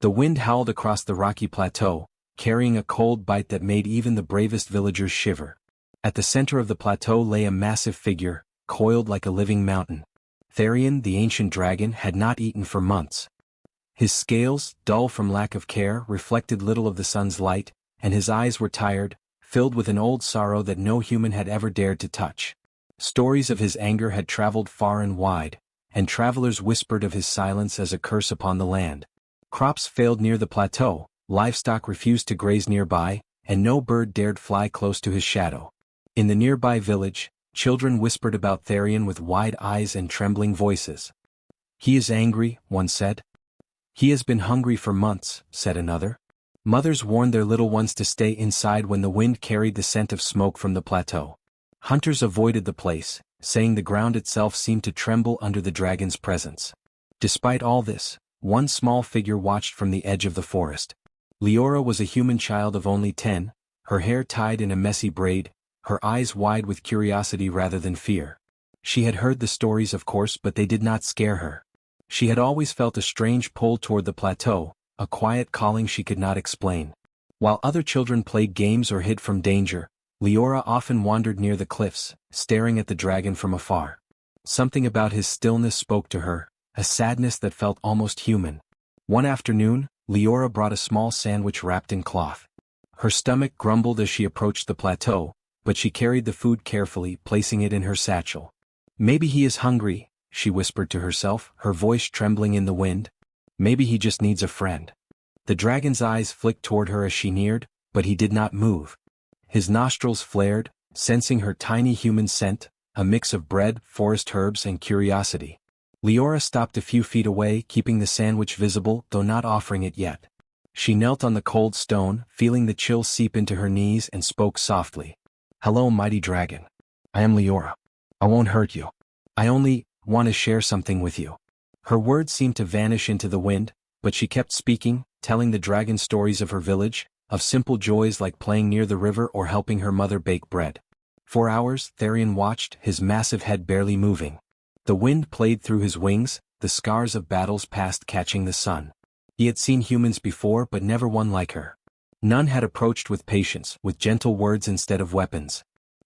The wind howled across the rocky plateau, carrying a cold bite that made even the bravest villagers shiver. At the center of the plateau lay a massive figure, coiled like a living mountain. Therion, the ancient dragon, had not eaten for months. His scales, dull from lack of care, reflected little of the sun's light, and his eyes were tired, filled with an old sorrow that no human had ever dared to touch. Stories of his anger had traveled far and wide, and travelers whispered of his silence as a curse upon the land. Crops failed near the plateau, livestock refused to graze nearby, and no bird dared fly close to his shadow. In the nearby village, children whispered about Therion with wide eyes and trembling voices. "He is angry," one said. "He has been hungry for months," said another. Mothers warned their little ones to stay inside when the wind carried the scent of smoke from the plateau. Hunters avoided the place, saying the ground itself seemed to tremble under the dragon's presence. Despite all this, one small figure watched from the edge of the forest. Leora was a human child of only 10, her hair tied in a messy braid, her eyes wide with curiosity rather than fear. She had heard the stories, of course, but they did not scare her. She had always felt a strange pull toward the plateau, a quiet calling she could not explain. While other children played games or hid from danger, Leora often wandered near the cliffs, staring at the dragon from afar. Something about his stillness spoke to her, a sadness that felt almost human. One afternoon, Leora brought a small sandwich wrapped in cloth. Her stomach grumbled as she approached the plateau, but she carried the food carefully, placing it in her satchel. "Maybe he is hungry," she whispered to herself, her voice trembling in the wind. "Maybe he just needs a friend." The dragon's eyes flicked toward her as she neared, but he did not move. His nostrils flared, sensing her tiny human scent, a mix of bread, forest herbs, and curiosity. Leora stopped a few feet away, keeping the sandwich visible, though not offering it yet. She knelt on the cold stone, feeling the chill seep into her knees, and spoke softly. "Hello, mighty dragon. I am Leora. I won't hurt you. I only want to share something with you." Her words seemed to vanish into the wind, but she kept speaking, telling the dragon stories of her village, of simple joys like playing near the river or helping her mother bake bread. For hours, Therion watched, his massive head barely moving. The wind played through his wings, the scars of battles past catching the sun. He had seen humans before, but never one like her. None had approached with patience, with gentle words instead of weapons.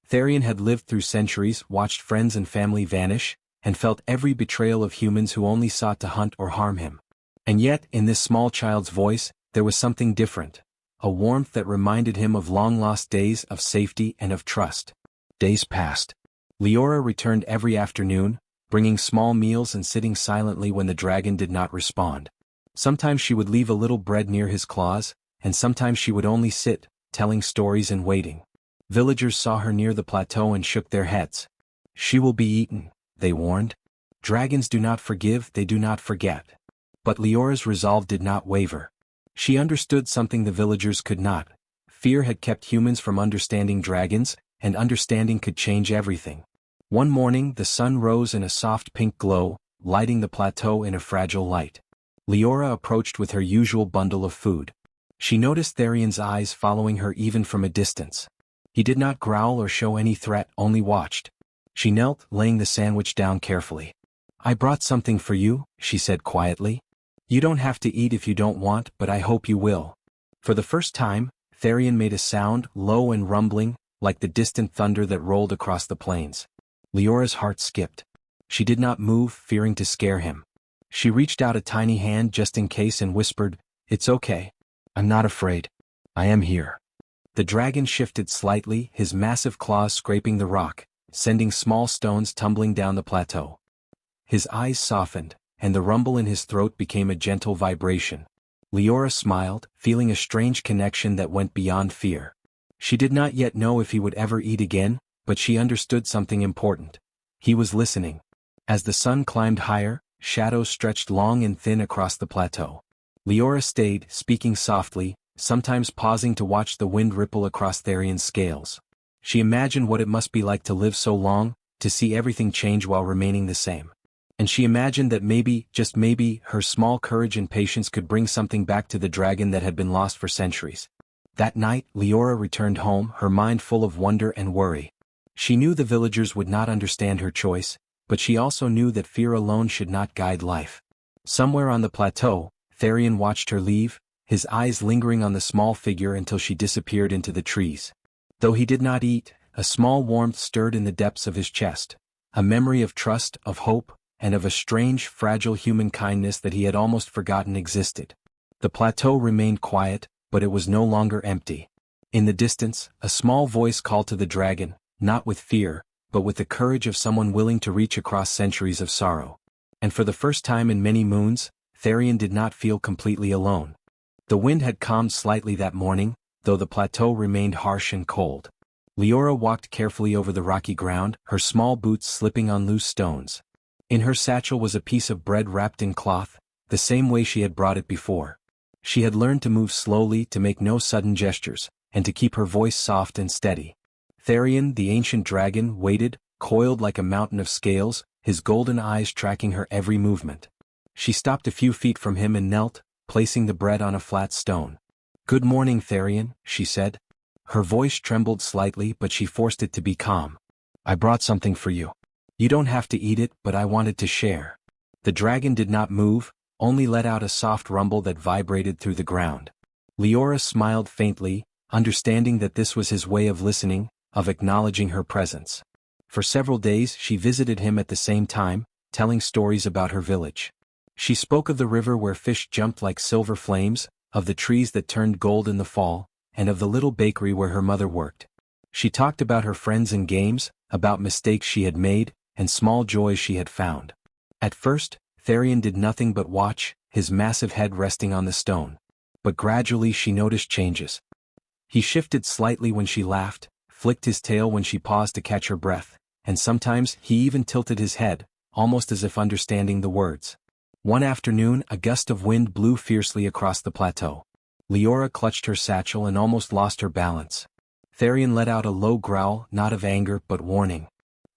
Therion had lived through centuries, watched friends and family vanish, and felt every betrayal of humans who only sought to hunt or harm him. And yet, in this small child's voice, there was something different, a warmth that reminded him of long-lost days of safety and of trust. Days passed. Leora returned every afternoon, bringing small meals and sitting silently when the dragon did not respond. Sometimes she would leave a little bread near his claws, and sometimes she would only sit, telling stories and waiting. Villagers saw her near the plateau and shook their heads. "She will be eaten," they warned. "Dragons do not forgive, they do not forget." But Leora's resolve did not waver. She understood something the villagers could not. Fear had kept humans from understanding dragons, and understanding could change everything. One morning the sun rose in a soft pink glow, lighting the plateau in a fragile light. Leora approached with her usual bundle of food. She noticed Therion's eyes following her even from a distance. He did not growl or show any threat, only watched. She knelt, laying the sandwich down carefully. "I brought something for you," she said quietly. "You don't have to eat if you don't want, but I hope you will." For the first time, Therion made a sound, low and rumbling, like the distant thunder that rolled across the plains. Leora's heart skipped. She did not move, fearing to scare him. She reached out a tiny hand just in case and whispered, "It's okay. I'm not afraid. I am here." The dragon shifted slightly, his massive claws scraping the rock, sending small stones tumbling down the plateau. His eyes softened, and the rumble in his throat became a gentle vibration. Leora smiled, feeling a strange connection that went beyond fear. She did not yet know if he would ever eat again, but she understood something important. He was listening. As the sun climbed higher, shadows stretched long and thin across the plateau. Leora stayed, speaking softly, sometimes pausing to watch the wind ripple across Therion's scales. She imagined what it must be like to live so long, to see everything change while remaining the same. And she imagined that maybe, just maybe, her small courage and patience could bring something back to the dragon that had been lost for centuries. That night, Leora returned home, her mind full of wonder and worry. She knew the villagers would not understand her choice, but she also knew that fear alone should not guide life. Somewhere on the plateau, Therion watched her leave, his eyes lingering on the small figure until she disappeared into the trees. Though he did not eat, a small warmth stirred in the depths of his chest, a memory of trust, of hope, and of a strange, fragile human kindness that he had almost forgotten existed. The plateau remained quiet, but it was no longer empty. In the distance, a small voice called to the dragon, not with fear, but with the courage of someone willing to reach across centuries of sorrow. And for the first time in many moons, Therion did not feel completely alone. The wind had calmed slightly that morning, though the plateau remained harsh and cold. Leora walked carefully over the rocky ground, her small boots slipping on loose stones. In her satchel was a piece of bread wrapped in cloth, the same way she had brought it before. She had learned to move slowly, to make no sudden gestures, and to keep her voice soft and steady. Therion, the ancient dragon, waited, coiled like a mountain of scales, his golden eyes tracking her every movement. She stopped a few feet from him and knelt, placing the bread on a flat stone. "Good morning, Therion," she said. Her voice trembled slightly, but she forced it to be calm. "I brought something for you. You don't have to eat it, but I wanted to share." The dragon did not move, only let out a soft rumble that vibrated through the ground. Leora smiled faintly, understanding that this was his way of listening, of acknowledging her presence. For several days she visited him at the same time, telling stories about her village. She spoke of the river where fish jumped like silver flames, of the trees that turned gold in the fall, and of the little bakery where her mother worked. She talked about her friends and games, about mistakes she had made, and small joys she had found. At first, Therion did nothing but watch, his massive head resting on the stone. But gradually she noticed changes. He shifted slightly when she laughed, flicked his tail when she paused to catch her breath, and sometimes he even tilted his head, almost as if understanding the words. One afternoon, a gust of wind blew fiercely across the plateau. Leora clutched her satchel and almost lost her balance. Therion let out a low growl, not of anger but warning.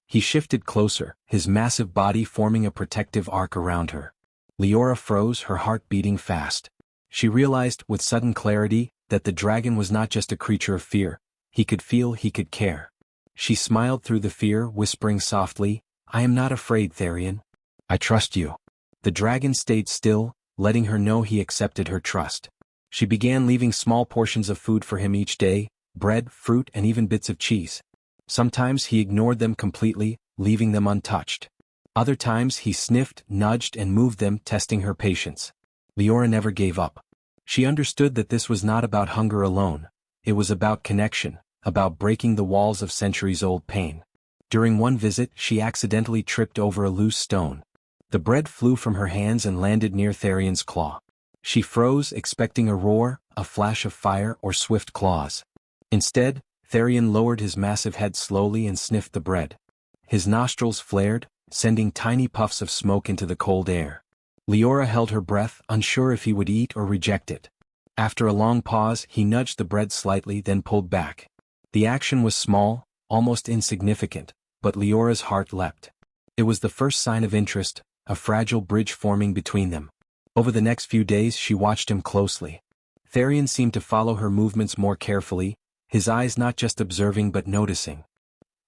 He shifted closer, his massive body forming a protective arc around her. Leora froze, her heart beating fast. She realized, with sudden clarity, that the dragon was not just a creature of fear. He could feel, he could care. She smiled through the fear, whispering softly, "I am not afraid, Therion. I trust you." The dragon stayed still, letting her know he accepted her trust. She began leaving small portions of food for him each day, bread, fruit, and even bits of cheese. Sometimes he ignored them completely, leaving them untouched. Other times he sniffed, nudged, and moved them, testing her patience. Leora never gave up. She understood that this was not about hunger alone. It was about connection, about breaking the walls of centuries-old pain. During one visit, she accidentally tripped over a loose stone. The bread flew from her hands and landed near Therion's claw. She froze, expecting a roar, a flash of fire, or swift claws. Instead, Therion lowered his massive head slowly and sniffed the bread. His nostrils flared, sending tiny puffs of smoke into the cold air. Leora held her breath, unsure if he would eat or reject it. After a long pause, he nudged the bread slightly, then pulled back. The action was small, almost insignificant, but Leora's heart leapt. It was the first sign of interest, a fragile bridge forming between them. Over the next few days she watched him closely. Therion seemed to follow her movements more carefully, his eyes not just observing but noticing.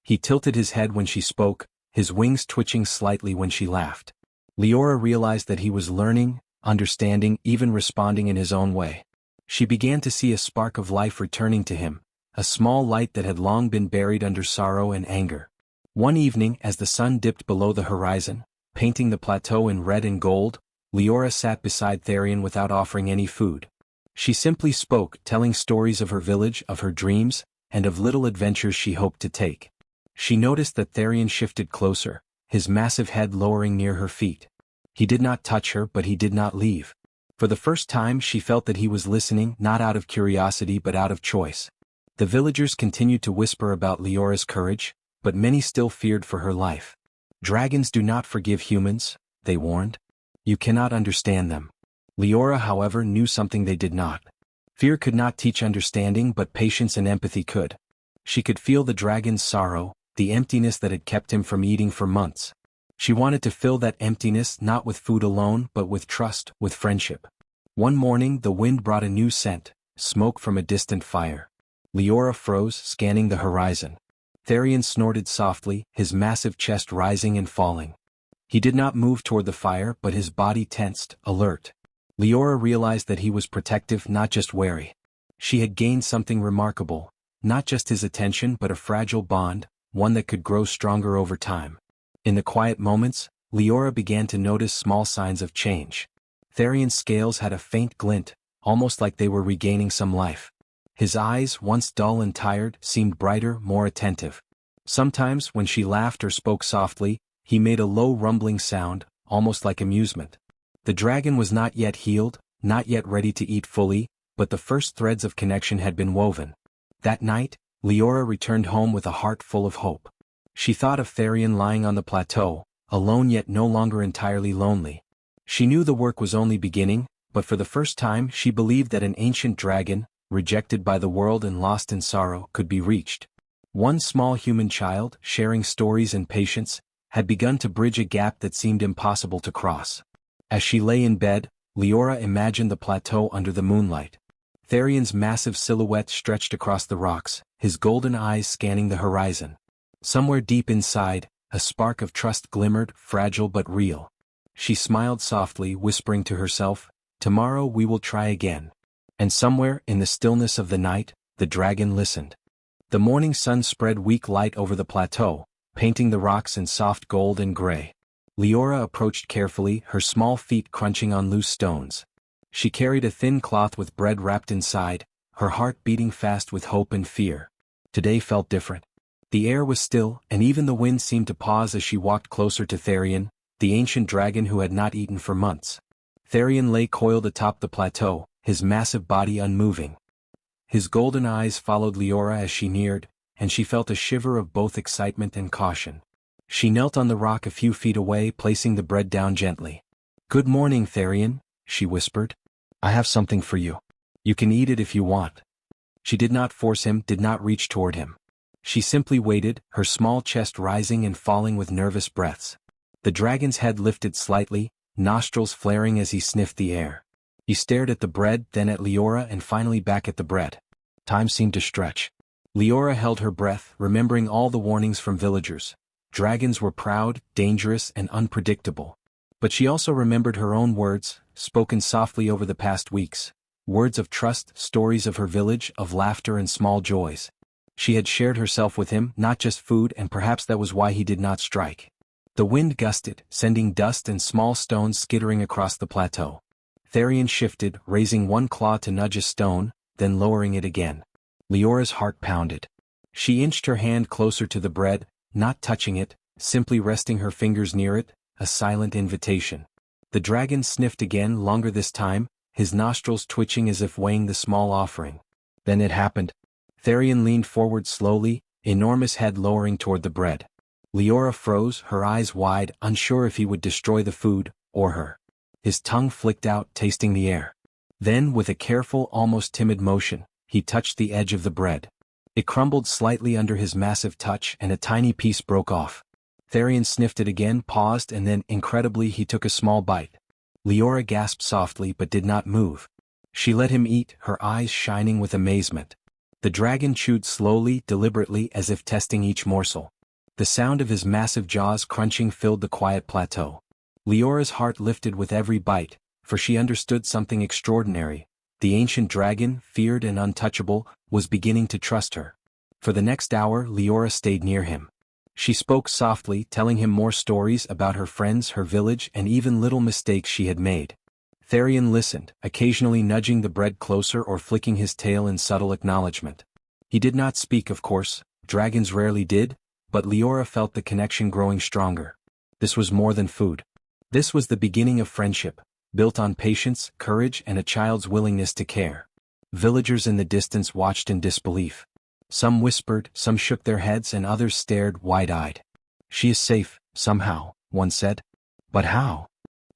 He tilted his head when she spoke, his wings twitching slightly when she laughed. Leora realized that he was learning, understanding, even responding in his own way. She began to see a spark of life returning to him, a small light that had long been buried under sorrow and anger. One evening, as the sun dipped below the horizon, painting the plateau in red and gold, Leora sat beside Therion without offering any food. She simply spoke, telling stories of her village, of her dreams, and of little adventures she hoped to take. She noticed that Therion shifted closer, his massive head lowering near her feet. He did not touch her, but he did not leave. For the first time she felt that he was listening, not out of curiosity but out of choice. The villagers continued to whisper about Leora's courage, but many still feared for her life. "Dragons do not forgive humans," they warned. "You cannot understand them." Leora, however, knew something they did not. Fear could not teach understanding, but patience and empathy could. She could feel the dragon's sorrow, the emptiness that had kept him from eating for months. She wanted to fill that emptiness not with food alone but with trust, with friendship. One morning the wind brought a new scent, smoke from a distant fire. Leora froze, scanning the horizon. Therion snorted softly, his massive chest rising and falling. He did not move toward the fire, but his body tensed, alert. Leora realized that he was protective, not just wary. She had gained something remarkable, not just his attention but a fragile bond, one that could grow stronger over time. In the quiet moments, Leora began to notice small signs of change. Therian's scales had a faint glint, almost like they were regaining some life. His eyes, once dull and tired, seemed brighter, more attentive. Sometimes, when she laughed or spoke softly, he made a low rumbling sound, almost like amusement. The dragon was not yet healed, not yet ready to eat fully, but the first threads of connection had been woven. That night, Leora returned home with a heart full of hope. She thought of Therian lying on the plateau, alone yet no longer entirely lonely. She knew the work was only beginning, but for the first time she believed that an ancient dragon, rejected by the world and lost in sorrow, could be reached. One small human child, sharing stories and patience, had begun to bridge a gap that seemed impossible to cross. As she lay in bed, Leora imagined the plateau under the moonlight. Therian's massive silhouette stretched across the rocks, his golden eyes scanning the horizon. Somewhere deep inside, a spark of trust glimmered, fragile but real. She smiled softly, whispering to herself, "Tomorrow we will try again." And somewhere, in the stillness of the night, the dragon listened. The morning sun spread weak light over the plateau, painting the rocks in soft gold and gray. Leora approached carefully, her small feet crunching on loose stones. She carried a thin cloth with bread wrapped inside, her heart beating fast with hope and fear. Today felt different. The air was still, and even the wind seemed to pause as she walked closer to Therian, the ancient dragon who had not eaten for months. Therian lay coiled atop the plateau, his massive body unmoving. His golden eyes followed Leora as she neared, and she felt a shiver of both excitement and caution. She knelt on the rock a few feet away, placing the bread down gently. "Good morning, Therian," she whispered. "I have something for you. You can eat it if you want." She did not force him, did not reach toward him. She simply waited, her small chest rising and falling with nervous breaths. The dragon's head lifted slightly, nostrils flaring as he sniffed the air. He stared at the bread, then at Leora, and finally back at the bread. Time seemed to stretch. Leora held her breath, remembering all the warnings from villagers. Dragons were proud, dangerous, and unpredictable. But she also remembered her own words, spoken softly over the past weeks. Words of trust, stories of her village, of laughter and small joys. She had shared herself with him, not just food, and perhaps that was why he did not strike. The wind gusted, sending dust and small stones skittering across the plateau. Therian shifted, raising one claw to nudge a stone, then lowering it again. Leora's heart pounded. She inched her hand closer to the bread, not touching it, simply resting her fingers near it, a silent invitation. The dragon sniffed again, longer this time, his nostrils twitching as if weighing the small offering. Then it happened. Therian leaned forward slowly, enormous head lowering toward the bread. Leora froze, her eyes wide, unsure if he would destroy the food, or her. His tongue flicked out, tasting the air. Then, with a careful, almost timid motion, he touched the edge of the bread. It crumbled slightly under his massive touch, and a tiny piece broke off. Therian sniffed it again, paused, and then, incredibly, he took a small bite. Leora gasped softly but did not move. She let him eat, her eyes shining with amazement. The dragon chewed slowly, deliberately, as if testing each morsel. The sound of his massive jaws crunching filled the quiet plateau. Leora's heart lifted with every bite, for she understood something extraordinary. The ancient dragon, feared and untouchable, was beginning to trust her. For the next hour, Leora stayed near him. She spoke softly, telling him more stories about her friends, her village, and even little mistakes she had made. Therian listened, occasionally nudging the bread closer or flicking his tail in subtle acknowledgement. He did not speak, of course, dragons rarely did, but Leora felt the connection growing stronger. This was more than food. This was the beginning of friendship, built on patience, courage, and a child's willingness to care. Villagers in the distance watched in disbelief. Some whispered, some shook their heads, and others stared wide-eyed. "She is safe, somehow," one said. "But how?"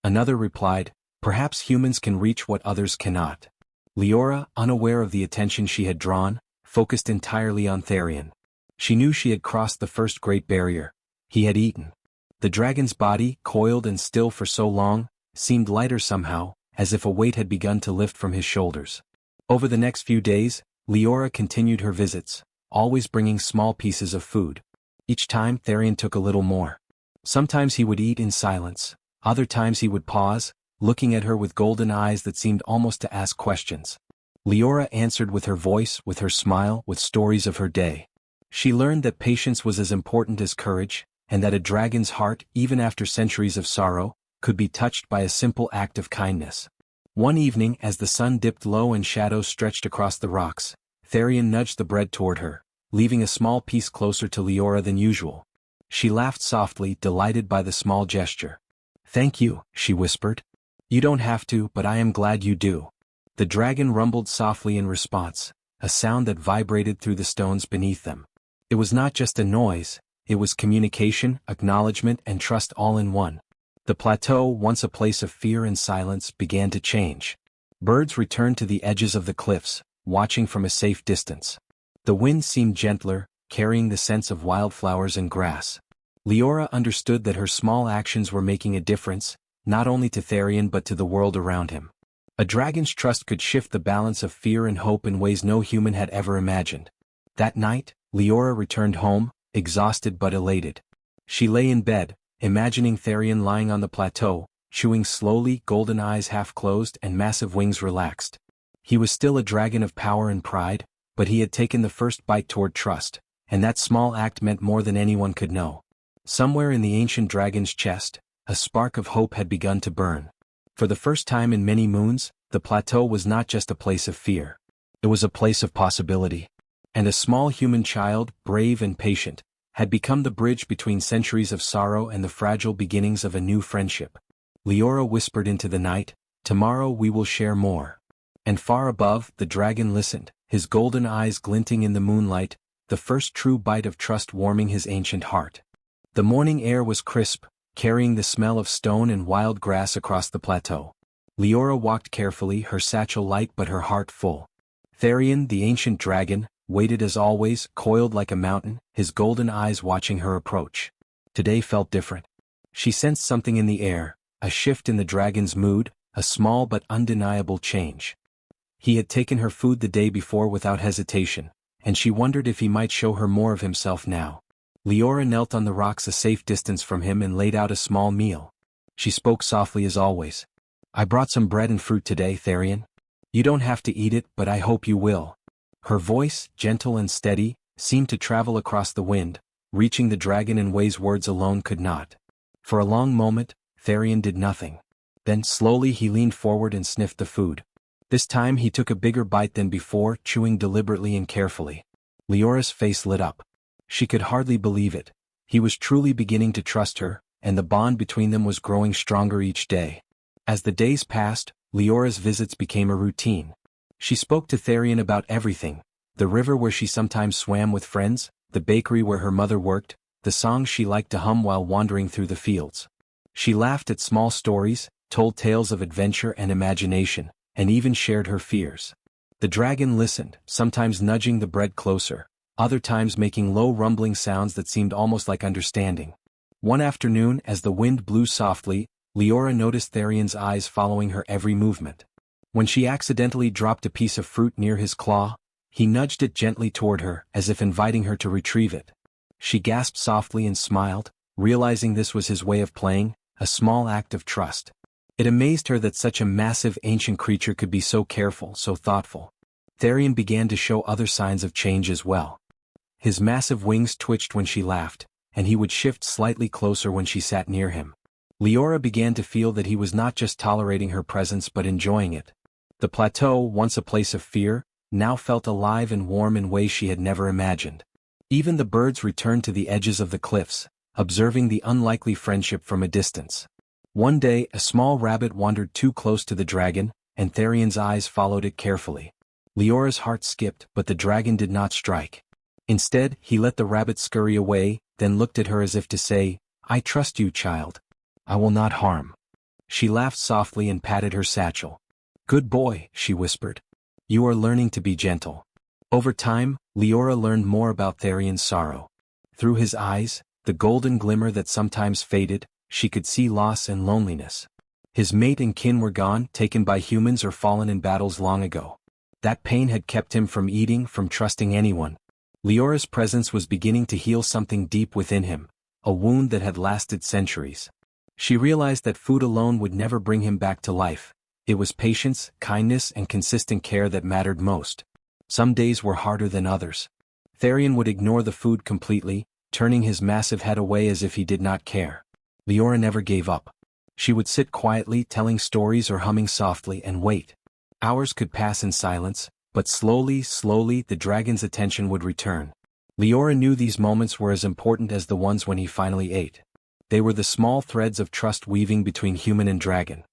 Another replied, "Perhaps humans can reach what others cannot." Leora, unaware of the attention she had drawn, focused entirely on Therian. She knew she had crossed the first great barrier. He had eaten. The dragon's body, coiled and still for so long, seemed lighter somehow, as if a weight had begun to lift from his shoulders. Over the next few days, Leora continued her visits, always bringing small pieces of food. Each time Therian took a little more. Sometimes he would eat in silence, other times he would pause, looking at her with golden eyes that seemed almost to ask questions. Leora answered with her voice, with her smile, with stories of her day. She learned that patience was as important as courage, and that a dragon's heart, even after centuries of sorrow, could be touched by a simple act of kindness. One evening, as the sun dipped low and shadows stretched across the rocks, Therian nudged the bread toward her, leaving a small piece closer to Leora than usual. She laughed softly, delighted by the small gesture. "Thank you," she whispered. "You don't have to, but I am glad you do." The dragon rumbled softly in response, a sound that vibrated through the stones beneath them. It was not just a noise, it was communication, acknowledgement, and trust all in one. The plateau, once a place of fear and silence, began to change. Birds returned to the edges of the cliffs, watching from a safe distance. The wind seemed gentler, carrying the scents of wildflowers and grass. Leora understood that her small actions were making a difference, not only to Therian but to the world around him. A dragon's trust could shift the balance of fear and hope in ways no human had ever imagined. That night, Leora returned home, exhausted but elated. She lay in bed, imagining Therian lying on the plateau, chewing slowly, golden eyes half closed and massive wings relaxed. He was still a dragon of power and pride, but he had taken the first bite toward trust, and that small act meant more than anyone could know. Somewhere in the ancient dragon's chest, a spark of hope had begun to burn. For the first time in many moons, the plateau was not just a place of fear. It was a place of possibility. And a small human child, brave and patient, had become the bridge between centuries of sorrow and the fragile beginnings of a new friendship. Leora whispered into the night, "Tomorrow we will share more." And far above, the dragon listened, his golden eyes glinting in the moonlight, the first true bite of trust warming his ancient heart. The morning air was crisp, carrying the smell of stone and wild grass across the plateau. Leora walked carefully, her satchel light but her heart full. Therian, the ancient dragon, waited as always, coiled like a mountain, his golden eyes watching her approach. Today felt different. She sensed something in the air, a shift in the dragon's mood, a small but undeniable change. He had taken her food the day before without hesitation, and she wondered if he might show her more of himself now. Leora knelt on the rocks a safe distance from him and laid out a small meal. She spoke softly as always. "I brought some bread and fruit today, Therian. You don't have to eat it, but I hope you will." Her voice, gentle and steady, seemed to travel across the wind, reaching the dragon in ways words alone could not. For a long moment, Therian did nothing. Then slowly he leaned forward and sniffed the food. This time he took a bigger bite than before, chewing deliberately and carefully. Leora's face lit up. She could hardly believe it. He was truly beginning to trust her, and the bond between them was growing stronger each day. As the days passed, Leora's visits became a routine. She spoke to Therian about everything: the river where she sometimes swam with friends, the bakery where her mother worked, the songs she liked to hum while wandering through the fields. She laughed at small stories, told tales of adventure and imagination, and even shared her fears. The dragon listened, sometimes nudging the bread closer, other times making low rumbling sounds that seemed almost like understanding. One afternoon, as the wind blew softly, Leora noticed Therian's eyes following her every movement. When she accidentally dropped a piece of fruit near his claw, he nudged it gently toward her, as if inviting her to retrieve it. She gasped softly and smiled, realizing this was his way of playing, a small act of trust. It amazed her that such a massive ancient creature could be so careful, so thoughtful. Therian began to show other signs of change as well. His massive wings twitched when she laughed, and he would shift slightly closer when she sat near him. Leora began to feel that he was not just tolerating her presence but enjoying it. The plateau, once a place of fear, now felt alive and warm in ways she had never imagined. Even the birds returned to the edges of the cliffs, observing the unlikely friendship from a distance. One day, a small rabbit wandered too close to the dragon, and Therian's eyes followed it carefully. Leora's heart skipped, but the dragon did not strike. Instead, he let the rabbit scurry away, then looked at her as if to say, "I trust you, child. I will not harm." She laughed softly and patted her satchel. "Good boy," she whispered. "You are learning to be gentle." Over time, Leora learned more about Therian's sorrow. Through his eyes, the golden glimmer that sometimes faded, she could see loss and loneliness. His mate and kin were gone, taken by humans or fallen in battles long ago. That pain had kept him from eating, from trusting anyone. Leora's presence was beginning to heal something deep within him, a wound that had lasted centuries. She realized that food alone would never bring him back to life. It was patience, kindness, and consistent care that mattered most. Some days were harder than others. Therion would ignore the food completely, turning his massive head away as if he did not care. Leora never gave up. She would sit quietly telling stories or humming softly and wait. Hours could pass in silence, but slowly, the dragon's attention would return. Leora knew these moments were as important as the ones when he finally ate. They were the small threads of trust weaving between human and dragon.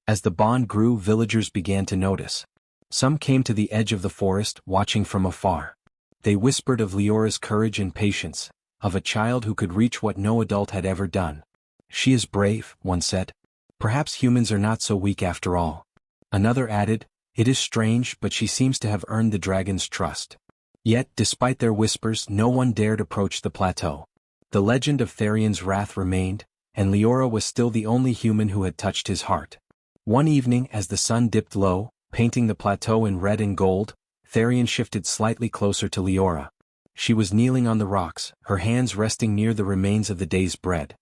As the bond grew, villagers began to notice. Some came to the edge of the forest, watching from afar. They whispered of Leora's courage and patience, of a child who could reach what no adult had ever done. "She is brave," one said. "Perhaps humans are not so weak after all." Another added, "It is strange, but she seems to have earned the dragon's trust." Yet, despite their whispers, no one dared approach the plateau. The legend of Therion's wrath remained, and Leora was still the only human who had touched his heart. One evening, as the sun dipped low, painting the plateau in red and gold, Therion shifted slightly closer to Leora. She was kneeling on the rocks, her hands resting near the remains of the day's bread.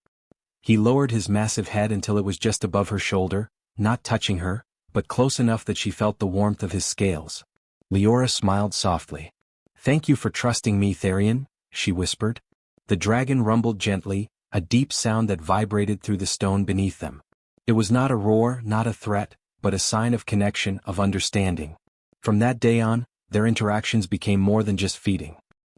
He lowered his massive head until it was just above her shoulder, not touching her, but close enough that she felt the warmth of his scales. Leora smiled softly. "Thank you for trusting me, Therion," she whispered. The dragon rumbled gently, a deep sound that vibrated through the stone beneath them. It was not a roar, not a threat, but a sign of connection, of understanding. From that day on, their interactions became more than just feeding.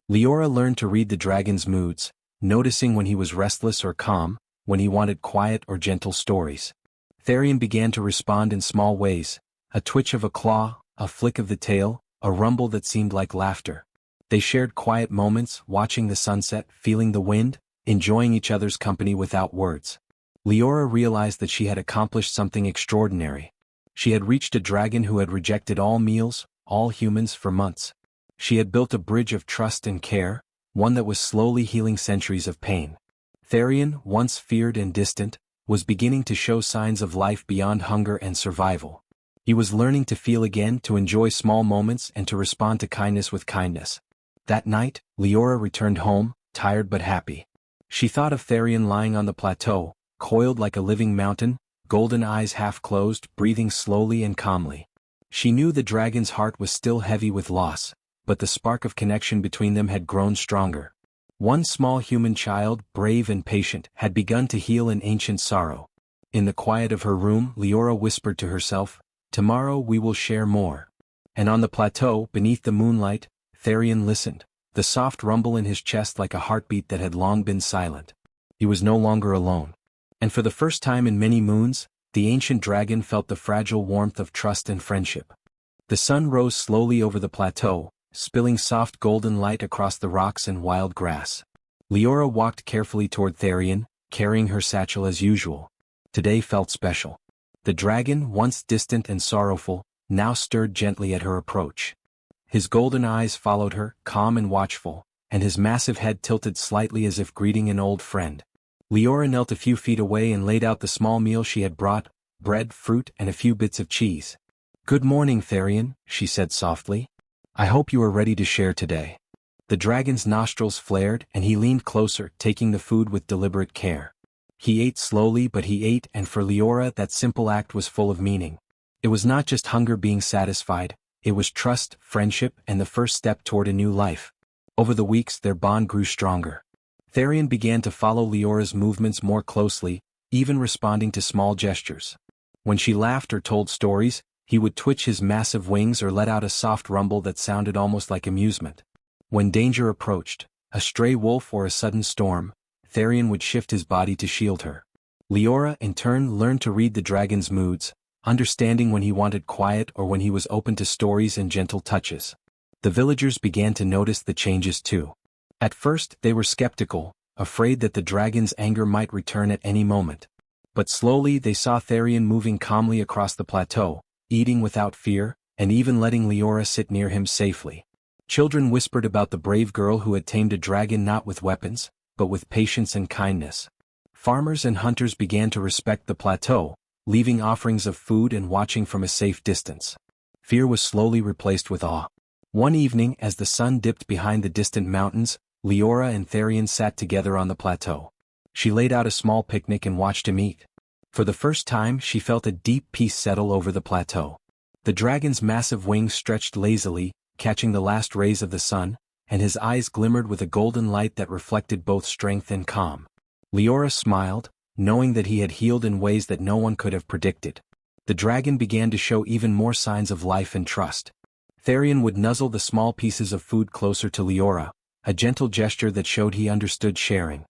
Leora learned to read the dragon's moods, noticing when he was restless or calm, when he wanted quiet or gentle stories. Therion began to respond in small ways, a twitch of a claw, a flick of the tail, a rumble that seemed like laughter. They shared quiet moments, watching the sunset, feeling the wind, enjoying each other's company without words. Leora realized that she had accomplished something extraordinary. She had reached a dragon who had rejected all meals, all humans for months. She had built a bridge of trust and care, one that was slowly healing centuries of pain. Therion, once feared and distant, was beginning to show signs of life beyond hunger and survival. He was learning to feel again, to enjoy small moments and to respond to kindness with kindness. That night, Leora returned home, tired but happy. She thought of Therion lying on the plateau, coiled like a living mountain, golden eyes half closed, breathing slowly and calmly. She knew the dragon's heart was still heavy with loss, but the spark of connection between them had grown stronger. One small human child, brave and patient, had begun to heal an ancient sorrow. In the quiet of her room, Leora whispered to herself, "Tomorrow we will share more." And on the plateau, beneath the moonlight, Therion listened, the soft rumble in his chest like a heartbeat that had long been silent. He was no longer alone. And for the first time in many moons, the ancient dragon felt the fragile warmth of trust and friendship. The sun rose slowly over the plateau, spilling soft golden light across the rocks and wild grass. Leora walked carefully toward Therion, carrying her satchel as usual. Today felt special. The dragon, once distant and sorrowful, now stirred gently at her approach. His golden eyes followed her, calm and watchful, and his massive head tilted slightly as if greeting an old friend. Leora knelt a few feet away and laid out the small meal she had brought, bread, fruit, and a few bits of cheese. "Good morning, Therion," she said softly. "I hope you are ready to share today." The dragon's nostrils flared, and he leaned closer, taking the food with deliberate care. He ate slowly, but he ate, and for Leora that simple act was full of meaning. It was not just hunger being satisfied, it was trust, friendship, and the first step toward a new life. Over the weeks their bond grew stronger. Therion began to follow Leora's movements more closely, even responding to small gestures. When she laughed or told stories, he would twitch his massive wings or let out a soft rumble that sounded almost like amusement. When danger approached, a stray wolf or a sudden storm, Therion would shift his body to shield her. Leora, in turn, learned to read the dragon's moods, understanding when he wanted quiet or when he was open to stories and gentle touches. The villagers began to notice the changes too. At first, they were skeptical, afraid that the dragon's anger might return at any moment. But slowly they saw Therion moving calmly across the plateau, eating without fear, and even letting Leora sit near him safely. Children whispered about the brave girl who had tamed a dragon not with weapons, but with patience and kindness. Farmers and hunters began to respect the plateau, leaving offerings of food and watching from a safe distance. Fear was slowly replaced with awe. One evening, as the sun dipped behind the distant mountains, Leora and Therion sat together on the plateau. She laid out a small picnic and watched him eat. For the first time she felt a deep peace settle over the plateau. The dragon's massive wings stretched lazily, catching the last rays of the sun, and his eyes glimmered with a golden light that reflected both strength and calm. Leora smiled, knowing that he had healed in ways that no one could have predicted. The dragon began to show even more signs of life and trust. Therion would nuzzle the small pieces of food closer to Leora, a gentle gesture that showed he understood sharing.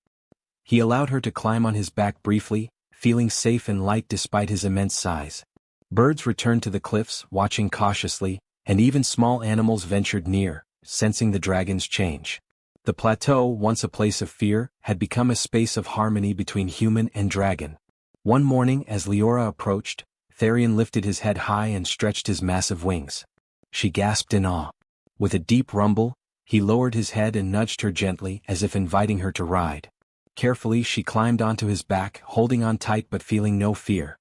He allowed her to climb on his back briefly, feeling safe and light despite his immense size. Birds returned to the cliffs, watching cautiously, and even small animals ventured near, sensing the dragon's change. The plateau, once a place of fear, had become a space of harmony between human and dragon. One morning as Leora approached, Therion lifted his head high and stretched his massive wings. She gasped in awe. With a deep rumble, he lowered his head and nudged her gently as if inviting her to ride. Carefully she climbed onto his back, holding on tight but feeling no fear.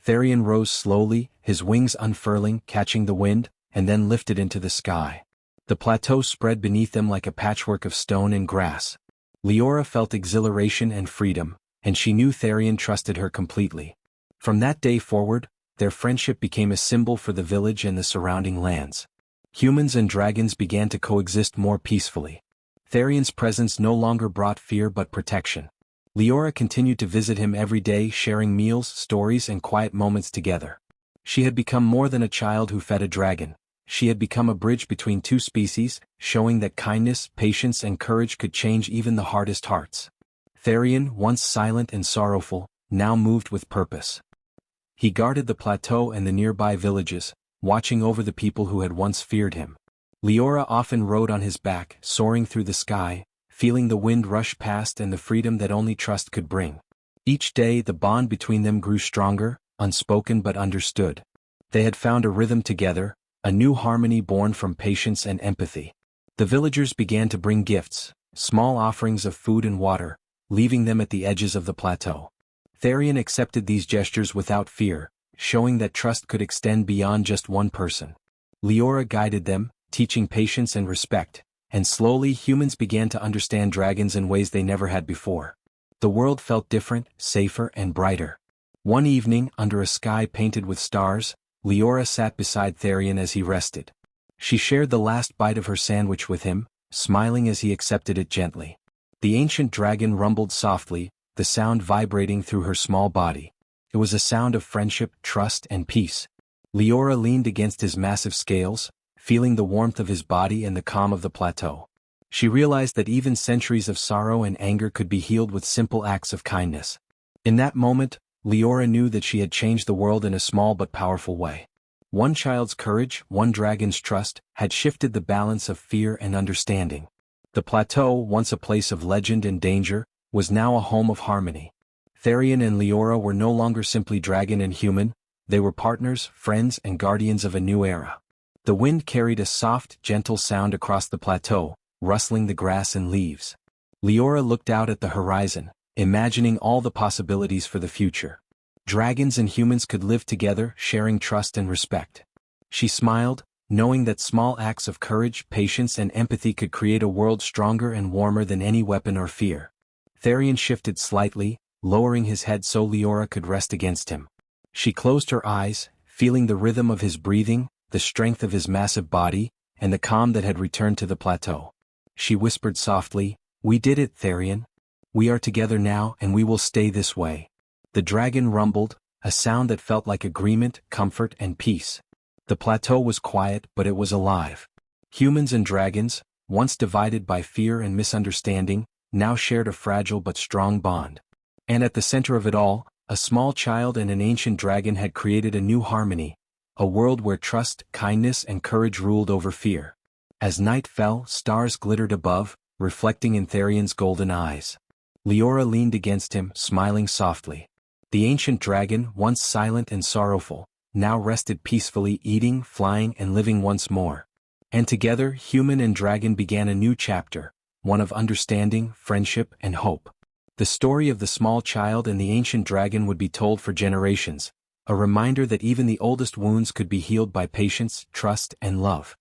Therion rose slowly, his wings unfurling, catching the wind, and then lifted into the sky. The plateau spread beneath them like a patchwork of stone and grass. Leora felt exhilaration and freedom, and she knew Therion trusted her completely. From that day forward, their friendship became a symbol for the village and the surrounding lands. Humans and dragons began to coexist more peacefully. Therion's presence no longer brought fear but protection. Leora continued to visit him every day, sharing meals, stories, and quiet moments together. She had become more than a child who fed a dragon. She had become a bridge between two species, showing that kindness, patience, and courage could change even the hardest hearts. Therion, once silent and sorrowful, now moved with purpose. He guarded the plateau and the nearby villages, watching over the people who had once feared him. Leora often rode on his back, soaring through the sky, feeling the wind rush past and the freedom that only trust could bring. Each day the bond between them grew stronger, unspoken but understood. They had found a rhythm together, a new harmony born from patience and empathy. The villagers began to bring gifts, small offerings of food and water, leaving them at the edges of the plateau. Therion accepted these gestures without fear, showing that trust could extend beyond just one person. Leora guided them, teaching patience and respect, and slowly humans began to understand dragons in ways they never had before. The world felt different, safer, and brighter. One evening, under a sky painted with stars, Leora sat beside Therion as he rested. She shared the last bite of her sandwich with him, smiling as he accepted it gently. The ancient dragon rumbled softly, the sound vibrating through her small body. It was a sound of friendship, trust, and peace. Leora leaned against his massive scales, feeling the warmth of his body and the calm of the plateau. She realized that even centuries of sorrow and anger could be healed with simple acts of kindness. In that moment, Leora knew that she had changed the world in a small but powerful way. One child's courage, one dragon's trust, had shifted the balance of fear and understanding. The plateau, once a place of legend and danger, was now a home of harmony. Therion and Leora were no longer simply dragon and human, they were partners, friends, and guardians of a new era. The wind carried a soft, gentle sound across the plateau, rustling the grass and leaves. Leora looked out at the horizon, imagining all the possibilities for the future. Dragons and humans could live together, sharing trust and respect. She smiled, knowing that small acts of courage, patience, and empathy could create a world stronger and warmer than any weapon or fear. Therion shifted slightly, lowering his head so Leora could rest against him. She closed her eyes, feeling the rhythm of his breathing, the strength of his massive body, and the calm that had returned to the plateau. She whispered softly, "We did it, Therion. We are together now and we will stay this way." The dragon rumbled, a sound that felt like agreement, comfort, and peace. The plateau was quiet but it was alive. Humans and dragons, once divided by fear and misunderstanding, now shared a fragile but strong bond. And at the center of it all, a small child and an ancient dragon had created a new harmony, a world where trust, kindness, and courage ruled over fear. As night fell, stars glittered above, reflecting in Therion's golden eyes. Leora leaned against him, smiling softly. The ancient dragon, once silent and sorrowful, now rested peacefully, eating, flying, and living once more. And together, human and dragon began a new chapter, one of understanding, friendship, and hope. The story of the small child and the ancient dragon would be told for generations, a reminder that even the oldest wounds could be healed by patience, trust, and love.